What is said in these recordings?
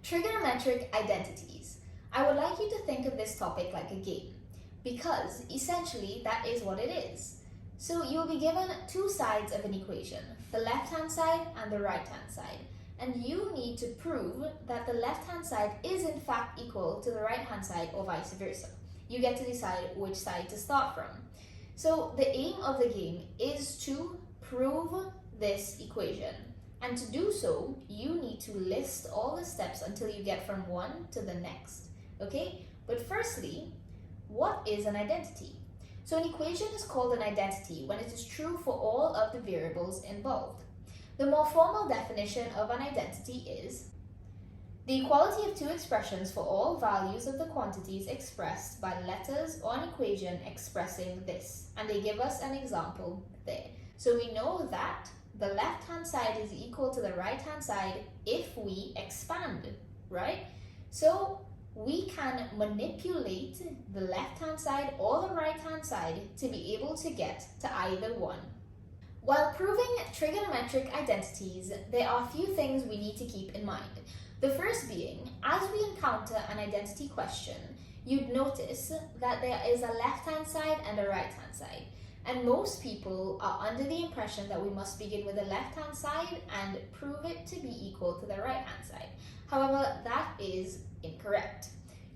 Trigonometric identities. I would like you to think of this topic like a game, because essentially that is what it is. So you'll be given two sides of an equation, the left-hand side and the right-hand side, and you need to prove that the left-hand side is in fact equal to the right-hand side or vice versa. You get to decide which side to start from. So the aim of the game is to prove this equation. And to do so, you need to list all the steps until you get from one to the next. Okay? But firstly, what is an identity? So an equation is called an identity when it is true for all of the variables involved. The more formal definition of an identity is the equality of two expressions for all values of the quantities expressed by letters or an equation expressing this. And they give us an example there. So we know that the left-hand side is equal to the right-hand side if we expand, right? So we can manipulate the left-hand side or the right-hand side to be able to get to either one. While proving trigonometric identities, there are a few things we need to keep in mind. The first being, as we encounter an identity question, you'd notice that there is a left-hand side and a right-hand side. And most people are under the impression that we must begin with the left-hand side and prove it to be equal to the right-hand side. However, that is incorrect.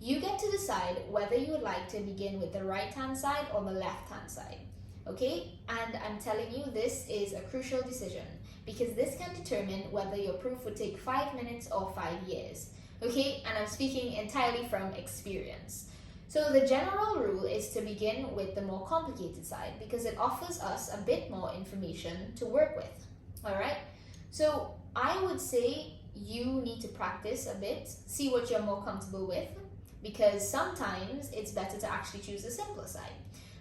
You get to decide whether you would like to begin with the right-hand side or the left-hand side. Okay? And I'm telling you, this is a crucial decision because this can determine whether your proof would take 5 minutes or 5 years. Okay? And I'm speaking entirely from experience. So the general rule is to begin with the more complicated side because it offers us a bit more information to work with. Alright? So I would say you need to practice a bit, see what you're more comfortable with, because sometimes it's better to actually choose the simpler side.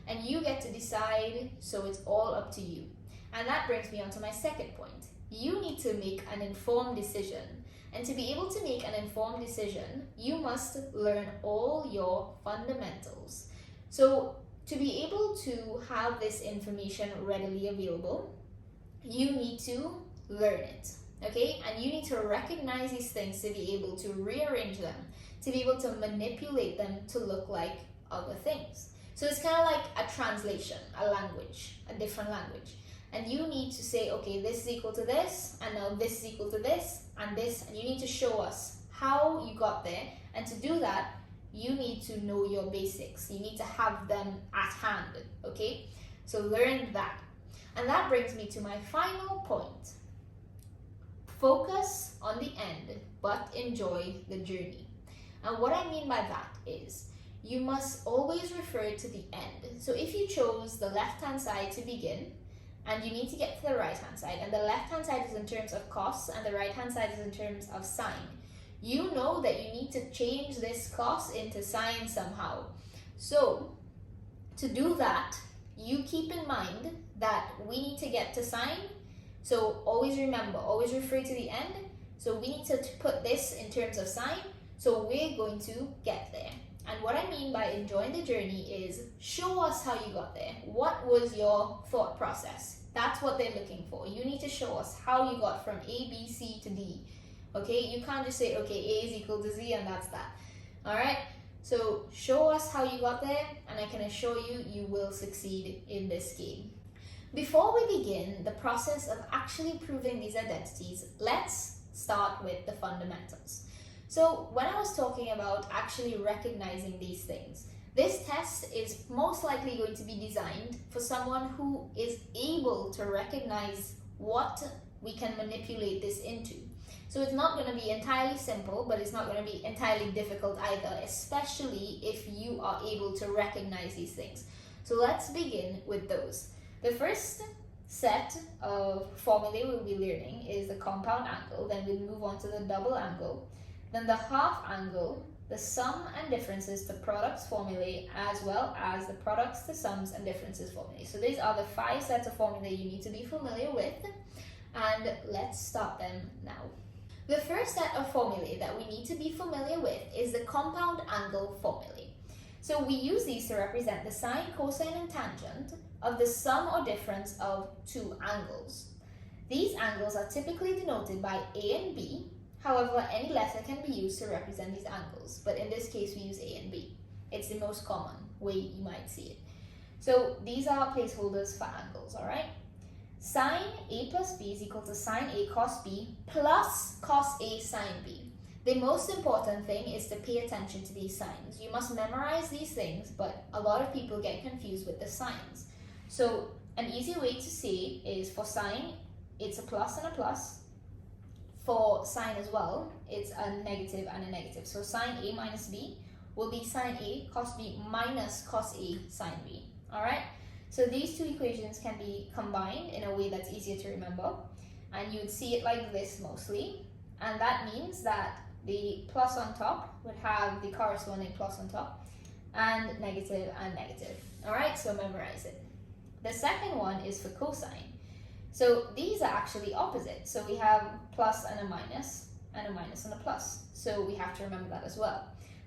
And you get to decide, so it's all up to you. And that brings me on to my second point. You need to make an informed decision. And to be able to make an informed decision, you must learn all your fundamentals. So to be able to have this information readily available, you need to learn it, okay? And you need to recognize these things to be able to rearrange them, to be able to manipulate them to look like other things. So it's kind of like a translation, a language, a different language. And you need to say, okay, this is equal to this, and now this is equal to this, and this, and you need to show us how you got there. And to do that, you need to know your basics. You need to have them at hand, okay? So learn that. And that brings me to my final point. Focus on the end, but enjoy the journey. And what I mean by that is, you must always refer to the end. So if you chose the left-hand side to begin, and you need to get to the right-hand side, and the left-hand side is in terms of costs, and the right-hand side is in terms of sign. You know that you need to change this cost into sign somehow. So, to do that, you keep in mind that we need to get to sign. So, always remember, always refer to the end. So, we need to put this in terms of sign. So, we're going to get there. And what I mean by enjoying the journey is show us how you got there. What was your thought process? That's what they're looking for. You need to show us how you got from A, B, C to D. Okay? You can't just say, okay, A is equal to Z and that's that. Alright? So show us how you got there and I can assure you, you will succeed in this game. Before we begin the process of actually proving these identities, let's start with the fundamentals. So when I was talking about actually recognizing these things, this test is most likely going to be designed for someone who is able to recognize what we can manipulate this into. So it's not going to be entirely simple, but it's not going to be entirely difficult either, especially if you are able to recognize these things. So let's begin with those. The first set of formulae we'll be learning is the compound angle, then we'll move on to the double angle, then the half angle, the sum and differences to products formulae, as well as the products to sums and differences formulae. So these are the 5 sets of formulae you need to be familiar with, and let's start them now. The first set of formulae that we need to be familiar with is the compound angle formulae. So we use these to represent the sine, cosine, and tangent of the sum or difference of two angles. These angles are typically denoted by A and B, However, any letter can be used to represent these angles, but in this case we use A and B. It's the most common way you might see it. So these are placeholders for angles, alright? Sine A plus B is equal to sine A cos B plus cos A sine B. The most important thing is to pay attention to these signs. You must memorize these things, but a lot of people get confused with the signs. So an easy way to say is for sine, it's a plus and a plus. For sine as well, it's a negative and a negative. So sine A minus B will be sine A cos B minus cos A sine B. Alright? So these two equations can be combined in a way that's easier to remember. And you would see it like this mostly. And that means that the plus on top would have the corresponding plus on top, and negative and negative. Alright, so memorize it. The second one is for cosine. So these are actually opposite. So we have plus and a minus and a plus. So we have to remember that as well.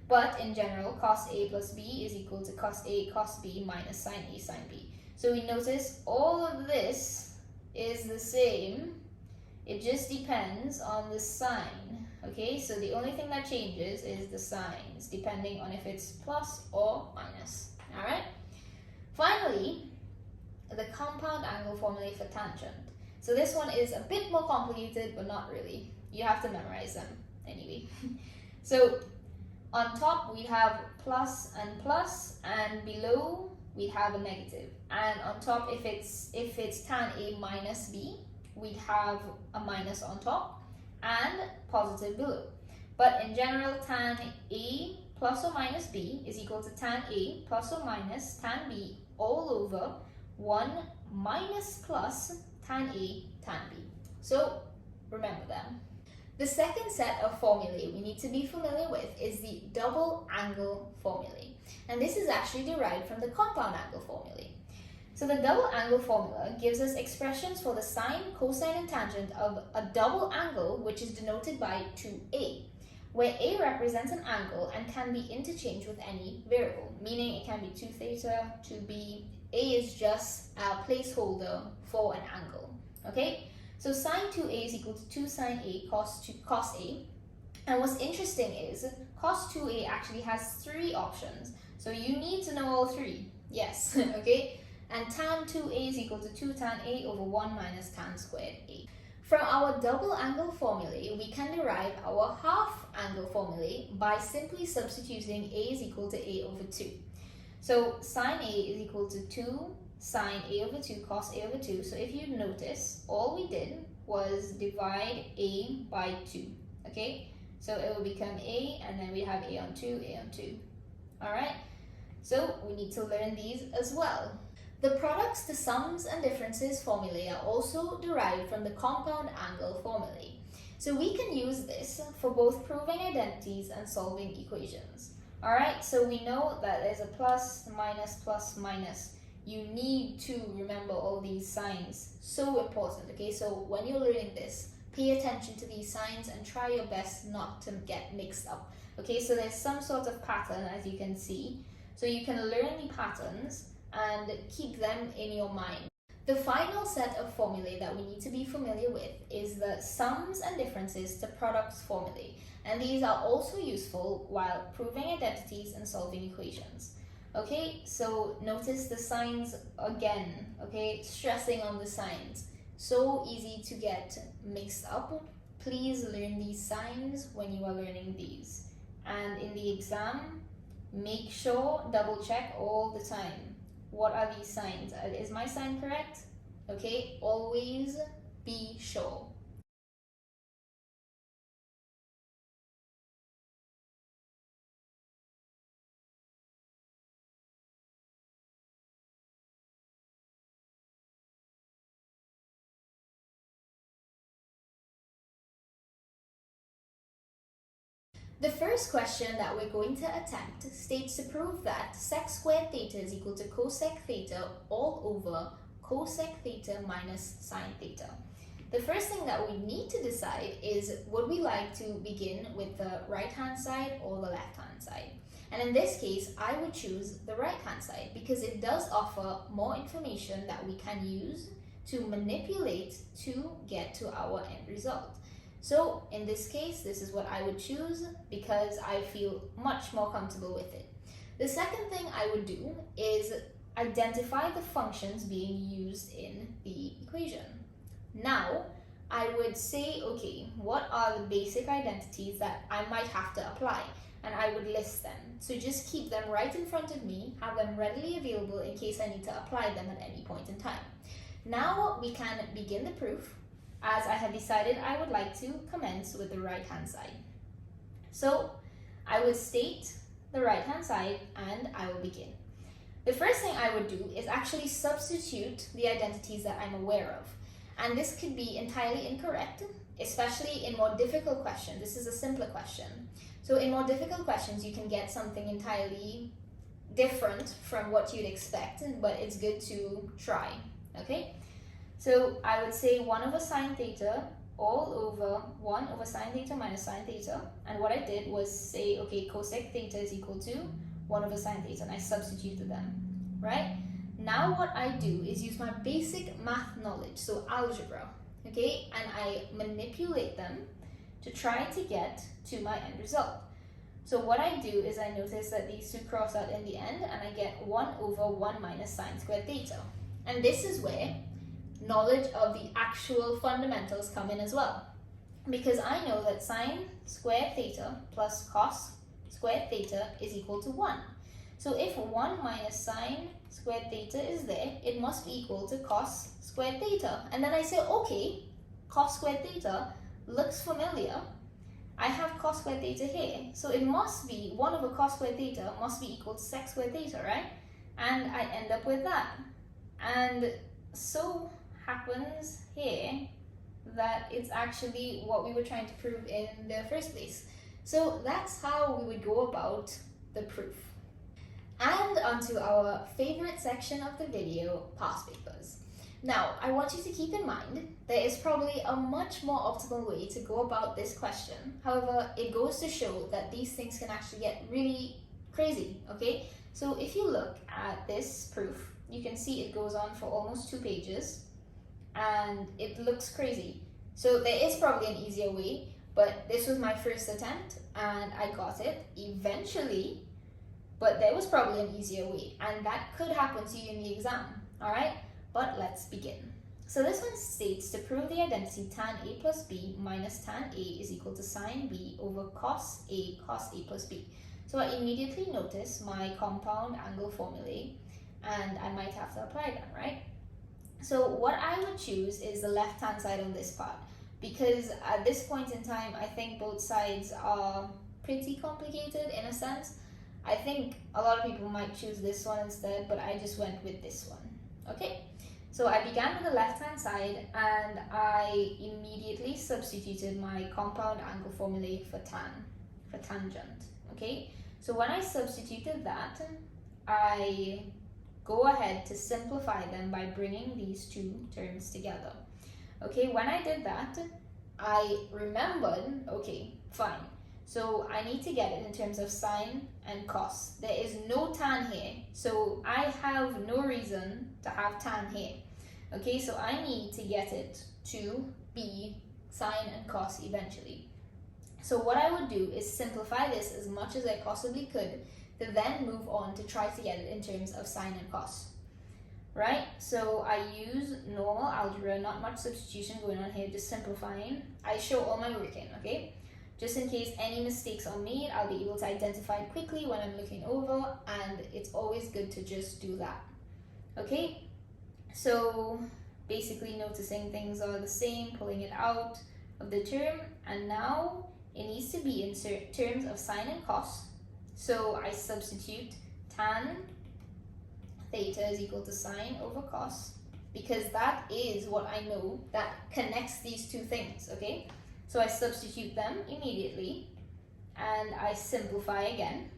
But in general, cos A plus B is equal to cos A cos B minus sine A sine B. So we notice all of this is the same. It just depends on the sign. Okay, so the only thing that changes is the signs, depending on if it's plus or minus. Alright? Finally, the compound angle formulae for tangent. So this one is a bit more complicated, but not really. You have to memorize them anyway. So on top we have plus, and below we have a negative. And on top, if it's tan A minus B, we'd have a minus on top and positive below. But in general, tan A plus or minus B is equal to tan A plus or minus tan B all over 1 minus plus tan A tan B. So remember them. The second set of formulae we need to be familiar with is the double angle formulae. And this is actually derived from the compound angle formulae. So the double angle formula gives us expressions for the sine, cosine, and tangent of a double angle, which is denoted by 2a, where a represents an angle and can be interchanged with any variable, meaning it can be 2 theta, 2b. A is just a placeholder for an angle. Okay, so sine 2a is equal to 2 sine a cos a. And what's interesting is cos 2a actually has 3 options, so you need to know all 3. Yes, okay. And tan 2a is equal to 2 tan a over 1 minus tan squared a. From our double angle formulae, we can derive our half angle formulae by simply substituting a is equal to a over 2. So sine a is equal to 2 sine a over 2 cos a over 2. So if you notice, all we did was divide a by 2. Okay, so it will become a, and then we have a on 2, a on 2. Alright, so we need to learn these as well. The products, the sums and differences formulae are also derived from the compound angle formulae. So we can use this for both proving identities and solving equations. Alright, so we know that there's a plus, minus. You need to remember all these signs. So important, okay? So when you're learning this, pay attention to these signs and try your best not to get mixed up. Okay, so there's some sort of pattern, as you can see. So you can learn the patterns and keep them in your mind. The final set of formulae that we need to be familiar with is the sums and differences to products formulae, and these are also useful while proving identities and solving equations. Okay, so notice the signs again, okay, stressing on the signs. So easy to get mixed up. Please learn these signs when you are learning these. And in the exam, make sure, double check all the time. What are these signs? Is my sign correct? Okay, always be sure. The first question that we're going to attempt states to prove that sec squared theta is equal to cosec theta all over cosec theta minus sine theta. The first thing that we need to decide is, would we like to begin with the right hand side or the left hand side? And in this case, I would choose the right hand side because it does offer more information that we can use to manipulate to get to our end result. So in this case, this is what I would choose because I feel much more comfortable with it. The second thing I would do is identify the functions being used in the equation. Now, I would say, okay, what are the basic identities that I might have to apply? And I would list them. So just keep them right in front of me, have them readily available in case I need to apply them at any point in time. Now we can begin the proof, as I have decided I would like to commence with the right-hand side. So I would state the right-hand side and I will begin. The first thing I would do is actually substitute the identities that I'm aware of. And this could be entirely incorrect, especially in more difficult questions. This is a simpler question. So in more difficult questions, you can get something entirely different from what you'd expect, but it's good to try, okay? So I would say 1 over sine theta all over 1 over sine theta minus sine theta. And what I did was say, okay, cosec theta is equal to 1 over sine theta, and I substituted them, right? Now what I do is use my basic math knowledge, so algebra, okay? And I manipulate them to try to get to my end result. So what I do is I notice that these two cross out in the end and I get 1 over 1 minus sine squared theta. And this is where knowledge of the actual fundamentals come in as well. Because I know that sine squared theta plus cos squared theta is equal to 1. So if 1 minus sine squared theta is there, it must be equal to cos squared theta. And then I say, okay, cos squared theta looks familiar. I have cos squared theta here. So it must be 1 over cos squared theta must be equal to sec squared theta, right? And I end up with that. And so happens here that it's actually what we were trying to prove in the first place. So that's how we would go about the proof. And onto our favorite section of the video, past papers. Now, I want you to keep in mind there is probably a much more optimal way to go about this question. However, it goes to show that these things can actually get really crazy, okay? So if you look at this proof, you can see it goes on for almost 2 pages and it looks crazy. So there is probably an easier way, but this was my first attempt and I got it eventually, but there was probably an easier way and that could happen to you in the exam, all right? But let's begin. So this one states to prove the identity tan A plus B minus tan A is equal to sine B over cos A plus B. So I immediately notice my compound angle formulae and I might have to apply them, right? So what I would choose is the left-hand side on this part because at this point in time, I think both sides are pretty complicated in a sense. I think a lot of people might choose this one instead, but I just went with this one, okay? So I began with the left-hand side and I immediately substituted my compound angle formulae for tangent, okay? So when I substituted that, I go ahead to simplify them by bringing these two terms together. Okay, when I did that, I remembered, okay, fine. So I need to get it in terms of sine and cos. There is no tan here, so I have no reason to have tan here. Okay, so I need to get it to be sine and cos eventually. So what I would do is simplify this as much as I possibly could to then move on to try to get it in terms of sine and cos. Right, so I use normal algebra, not much substitution going on here, just simplifying. I show all my working, okay? Just in case any mistakes are made, I'll be able to identify it quickly when I'm looking over, and it's always good to just do that. Okay, so basically noticing things are the same, pulling it out of the term, and now it needs to be in terms of sine and cos. So I substitute tan theta is equal to sine over cos, because that is what I know that connects these two things, okay? So I substitute them immediately and I simplify again.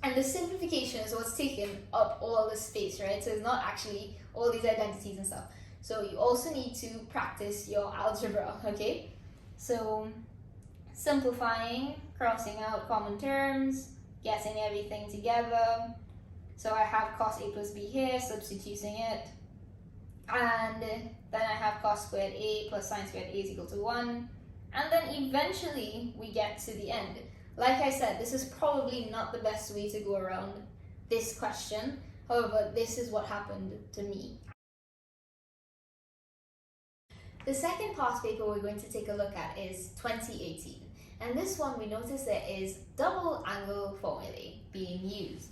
And the simplification is what's taking up all the space, right? So it's not actually all these identities and stuff. So you also need to practice your algebra, okay? So simplifying, crossing out common terms, getting everything together. So I have cos A plus B here, substituting it. And then I have cos squared A plus sine squared A is equal to 1. and then eventually we get to the end. Like I said, this is probably not the best way to go around this question. However, this is what happened to me. The second past paper we're going to take a look at is 2018. And this one we notice there is double angle formulae being used.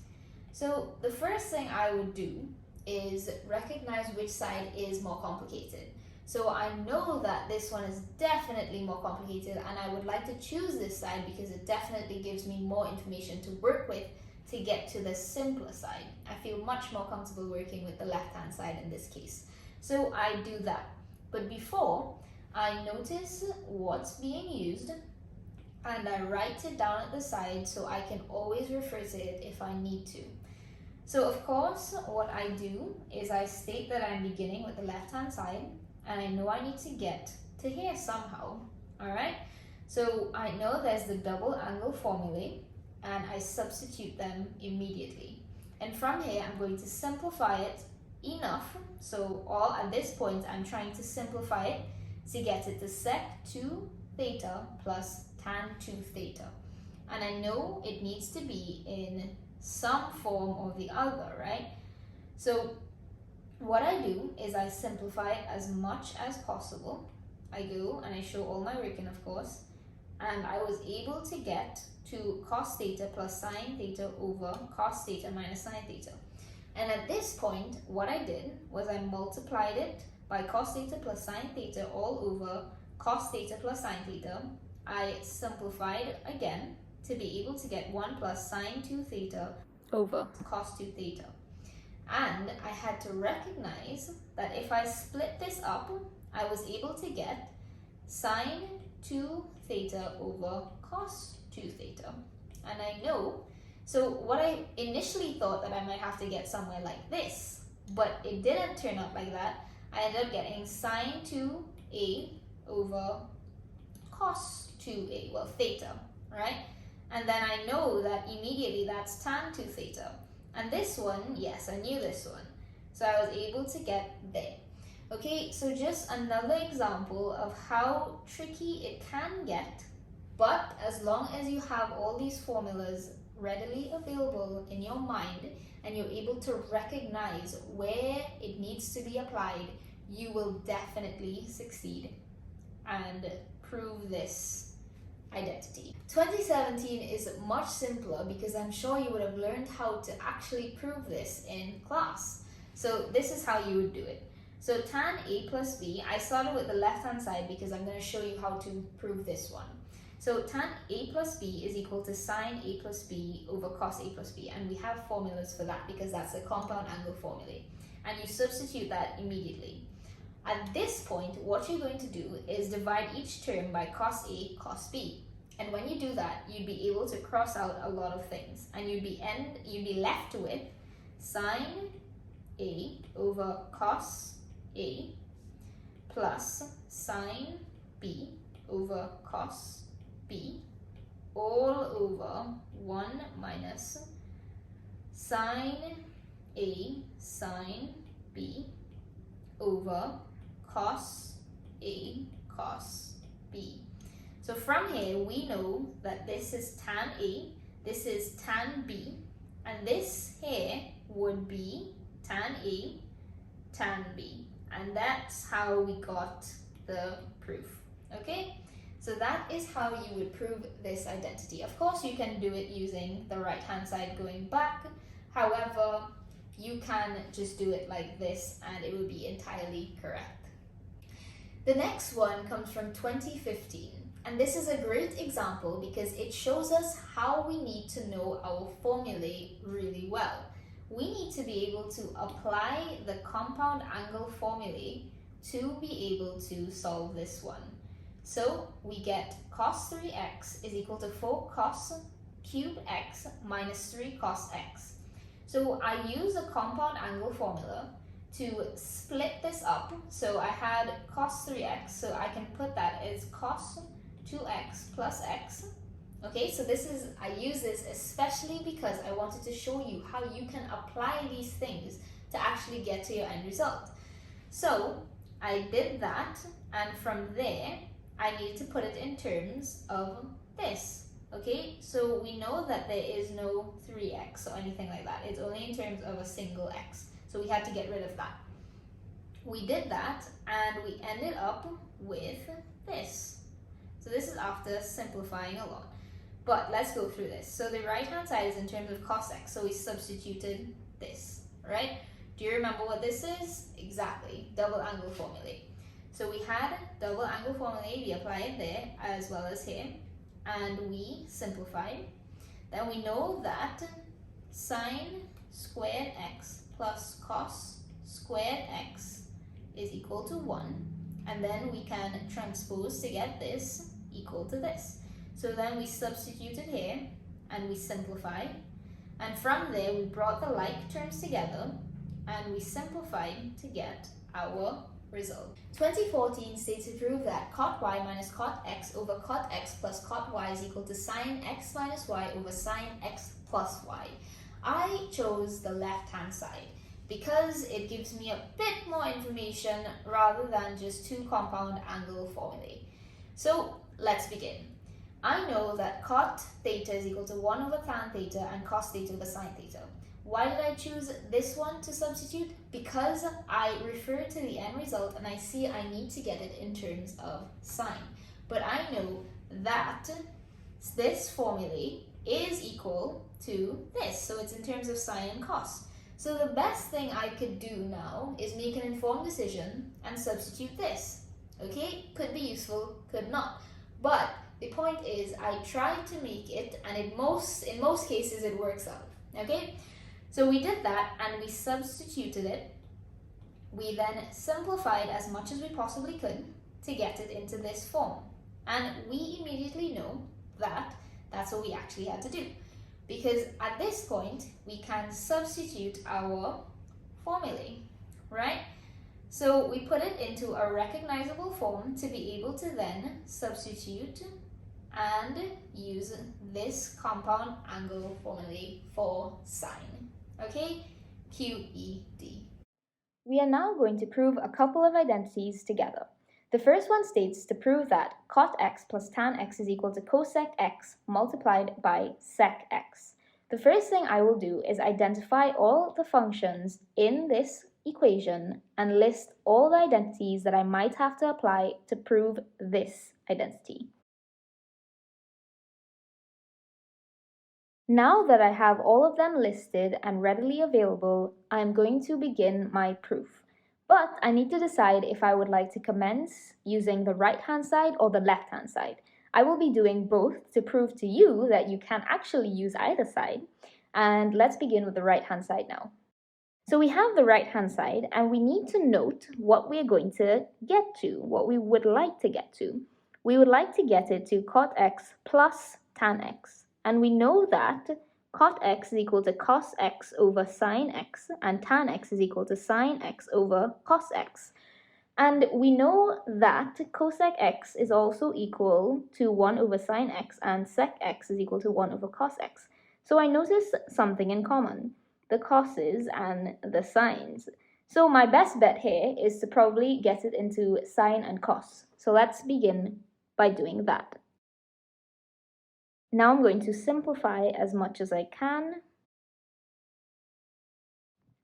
So the first thing I would do is recognize which side is more complicated. So I know that this one is definitely more complicated, and I would like to choose this side because it definitely gives me more information to work with to get to the simpler side. I feel much more comfortable working with the left-hand side in this case. So I do that. But before, I notice what's being used and I write it down at the side so I can always refer to it if I need to. So of course, what I do is I state that I'm beginning with the left-hand side, and I know I need to get to here somehow, all right? So I know there's the double angle formulae, and I substitute them immediately. And from here, I'm going to simplify it enough, so all at this point, I'm trying to simplify it to get it to sec 2 theta plus tan 2 theta. And I know it needs to be in some form or the other, right? So what I do is I simplify it as much as possible. I go and I show all my working, of course, and I was able to get to cos theta plus sine theta over cos theta minus sine theta. And at this point, what I did was I multiplied it by cos theta plus sine theta all over cos theta plus sine theta. I simplified again to be able to get 1 plus sine 2 theta over cos 2 theta. And I had to recognize that if I split this up, I was able to get sine 2 theta over cos 2 theta. And I know, so what I initially thought that I might have to get somewhere like this, but it didn't turn out like that. I ended up getting sine 2a over cos 2a, well, theta, right? And then I know that immediately that's tan 2 theta. And this one, yes, I knew this one. So I was able to get there. Okay, so just another example of how tricky it can get, but as long as you have all these formulas readily available in your mind and you're able to recognize where it needs to be applied, you will definitely succeed and prove this identity. 2017 is much simpler because I'm sure you would have learned how to actually prove this in class. So this is how you would do it. So tan a plus b, I started with the left-hand side because I'm going to show you how to prove this one. So tan a plus b is equal to sine a plus b over cos a plus b, and we have formulas for that because that's a compound angle formulae. And you substitute that immediately. At this point, what you're going to do is divide each term by cos A, cos B. And when you do that, you'd be able to cross out a lot of things. And you'd be left with sine A over cos A plus sine B over cos B all over 1 minus sine A sine B over cos A cos B. So from here we know that this is tan A, this is tan B, and this here would be tan A, tan B. And that's how we got the proof, okay? So that is how you would prove this identity. Of course, you can do it using the right-hand side going back. However, you can just do it like this and it would be entirely correct. The next one comes from 2015. And this is a great example because it shows us how we need to know our formulae really well. We need to be able to apply the compound angle formulae to be able to solve this one. So we get cos 3x is equal to 4 cos cubed x minus 3 cos x. So I use a compound angle formula to split this up. So I had cos 3x, so I can put that as cos 2x plus x. Okay, so I use this especially because I wanted to show you how you can apply these things to actually get to your end result. So I did that, and from there I need to put it in terms of this. Okay, so we know that there is no 3x or anything like that. It's only in terms of a single x. So we had to get rid of that. We did that and we ended up with this. So this is after simplifying a lot. But let's go through this. So the right hand side is in terms of cos x. So we substituted this, right? Do you remember what this is? Exactly, double angle formulae. So we had double angle formulae, we applied there as well as here, and we simplified. Then we know that sine squared x plus cos squared x is equal to 1, and then we can transpose to get this equal to this. So then we substituted here and we simplified, and from there we brought the like terms together and we simplified to get our result. 2014 states to prove that cot y minus cot x over cot x plus cot y is equal to sine x minus y over sine x plus y. I chose the left hand side because it gives me a bit more information rather than just two compound angle formulae. So let's begin. I know that cot theta is equal to 1 over tan theta and cos theta over sine theta. Why did I choose this one to substitute? Because I refer to the end result and I see I need to get it in terms of sine. But I know that this formulae is equal to this, so it's in terms of sine and cos. So the best thing I could do now is make an informed decision and substitute this. Okay, could be useful, could not. But the point is I tried to make it, and in most cases it works out. Okay, so we did that and we substituted it. We then simplified as much as we possibly could to get it into this form. And we immediately know that that's what we actually had to do. Because at this point, we can substitute our formulae, right? So we put it into a recognizable form to be able to then substitute and use this compound angle formulae for sine. Okay, QED. We are now going to prove a couple of identities together. The first one states to prove that cot x plus tan x is equal to cosec x multiplied by sec x. The first thing I will do is identify all the functions in this equation and list all the identities that I might have to apply to prove this identity. Now that I have all of them listed and readily available, I am going to begin my proof. But I need to decide if I would like to commence using the right-hand side or the left-hand side. I will be doing both to prove to you that you can actually use either side. And let's begin with the right-hand side now. So we have the right-hand side, and we need to note what we're going to get to, what we would like to get to. We would like to get it to cot x plus tan x. And we know that cot x is equal to cos x over sine x, and tan x is equal to sine x over cos x. And we know that cosec x is also equal to 1 over sine x, and sec x is equal to 1 over cos x. So I notice something in common, the cos's and the sines. So my best bet here is to probably get it into sine and cos. So let's begin by doing that. Now I'm going to simplify as much as I can.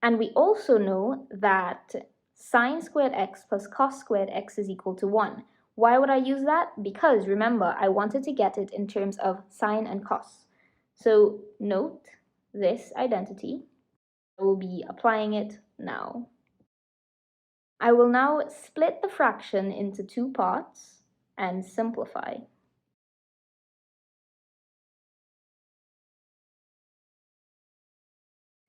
And we also know that sine squared x plus cos squared x is equal to 1. Why would I use that? Because remember, I wanted to get it in terms of sine and cos. So note this identity. I will be applying it now. I will now split the fraction into two parts and simplify.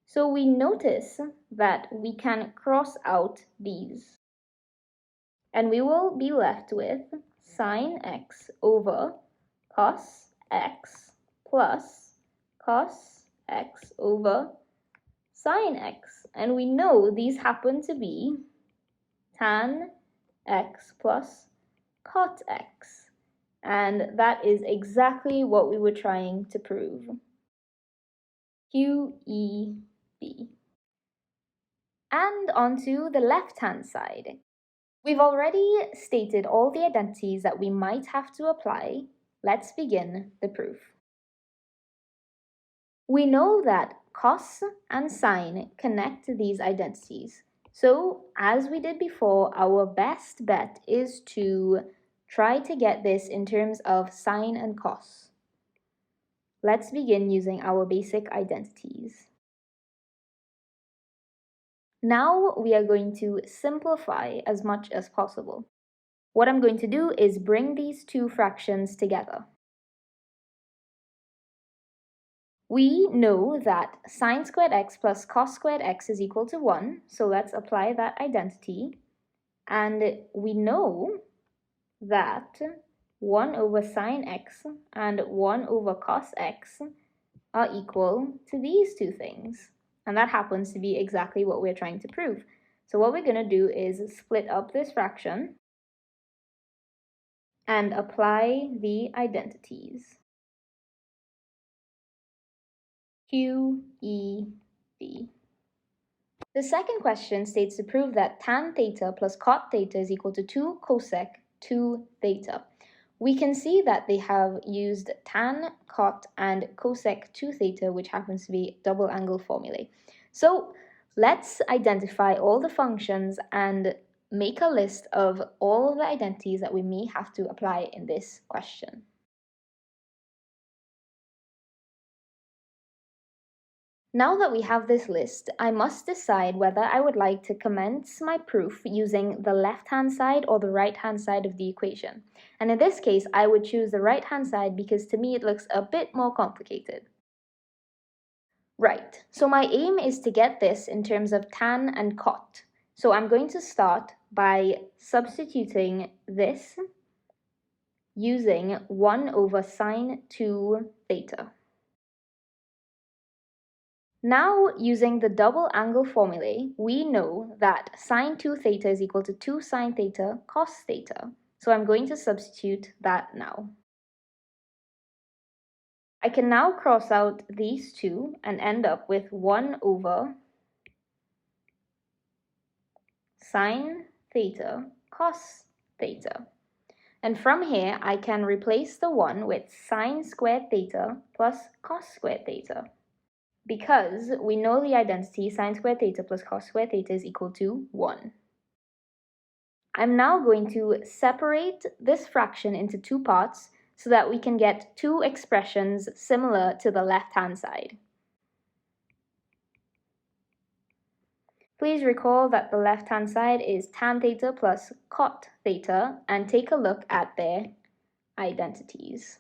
So we notice that we can cross out these. And we will be left with sine x over cos x plus cos x over sine x. And we know these happen to be tan x plus cot x. And that is exactly what we were trying to prove. QEB. And onto the left-hand side. We've already stated all the identities that we might have to apply. Let's begin the proof. We know that cos and sine connect to these identities. So, as we did before, our best bet is to try to get this in terms of sine and cos. Let's begin using our basic identities. Now we are going to simplify as much as possible. What I'm going to do is bring these two fractions together. We know that sine squared x plus cos squared x is equal to 1, so let's apply that identity. And we know that 1 over sine x and 1 over cos x are equal to these two things. And that happens to be exactly what we're trying to prove. So what we're going to do is split up this fraction and apply the identities. Q, E, D. The second question states to prove that tan theta plus cot theta is equal to 2 cosec 2 theta. We can see that they have used tan, cot, and cosec 2 theta, which happens to be double angle formulae. So let's identify all the functions and make a list of all the identities that we may have to apply in this question. Now that we have this list, I must decide whether I would like to commence my proof using the left-hand side or the right-hand side of the equation. And in this case, I would choose the right-hand side because to me it looks a bit more complicated. Right, so my aim is to get this in terms of tan and cot. So I'm going to start by substituting this using 1 over sine 2 theta. Now, using the double angle formulae, we know that sine 2 theta is equal to 2 sine theta cos theta. So I'm going to substitute that now. I can now cross out these two and end up with 1 over sine theta cos theta. And from here, I can replace the 1 with sine squared theta plus cos squared theta. Because we know the identity sine squared theta plus cos squared theta is equal to 1. I'm now going to separate this fraction into two parts so that we can get two expressions similar to the left-hand side. Please recall that the left-hand side is tan theta plus cot theta, and take a look at their identities.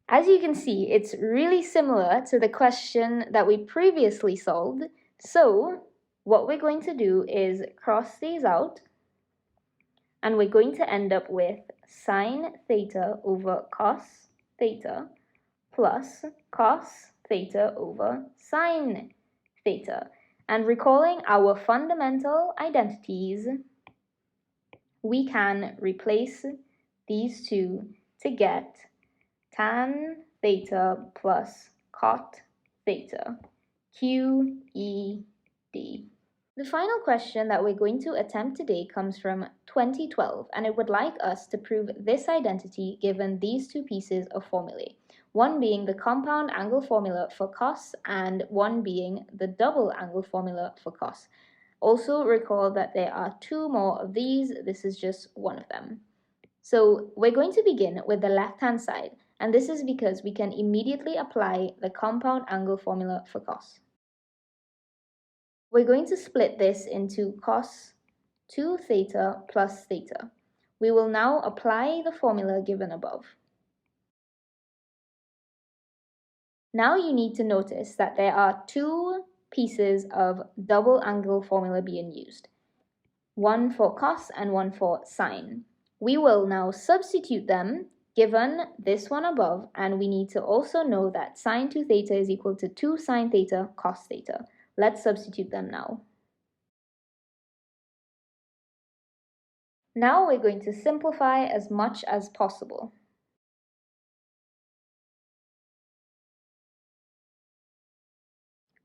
As you can see, it's really similar to the question that we previously solved. So what we're going to do is cross these out, and we're going to end up with sine theta over cos theta plus cos theta over sine theta. And recalling our fundamental identities, we can replace these two to get tan theta plus cot theta, Q, E, D. The final question that we're going to attempt today comes from 2012, and it would like us to prove this identity given these two pieces of formulae, one being the compound angle formula for cos and one being the double angle formula for cos. Also recall that there are two more of these, this is just one of them. So we're going to begin with the left-hand side, and this is because we can immediately apply the compound angle formula for cos. We're going to split this into cos 2 theta plus theta. We will now apply the formula given above. Now you need to notice that there are two pieces of double angle formula being used, one for cos and one for sine. We will now substitute them given this one above, and we need to also know that sine 2 theta is equal to 2 sine theta cos theta. Let's substitute them now. Now we're going to simplify as much as possible.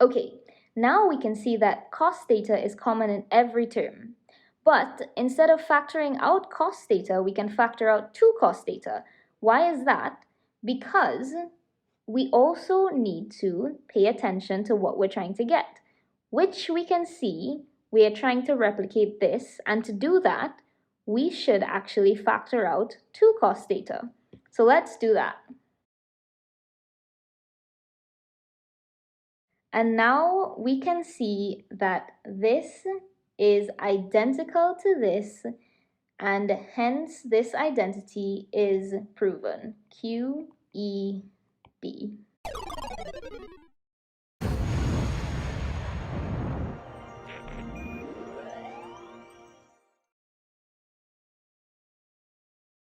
Okay, now we can see that cos theta is common in every term. But instead of factoring out cos theta, we can factor out 2 cos theta. Why is that? Because we also need to pay attention to what we're trying to get, which we can see we are trying to replicate this, and to do that, we should actually factor out 2 cos theta. So let's do that. And now we can see that this is identical to this, and hence this identity is proven. QEB.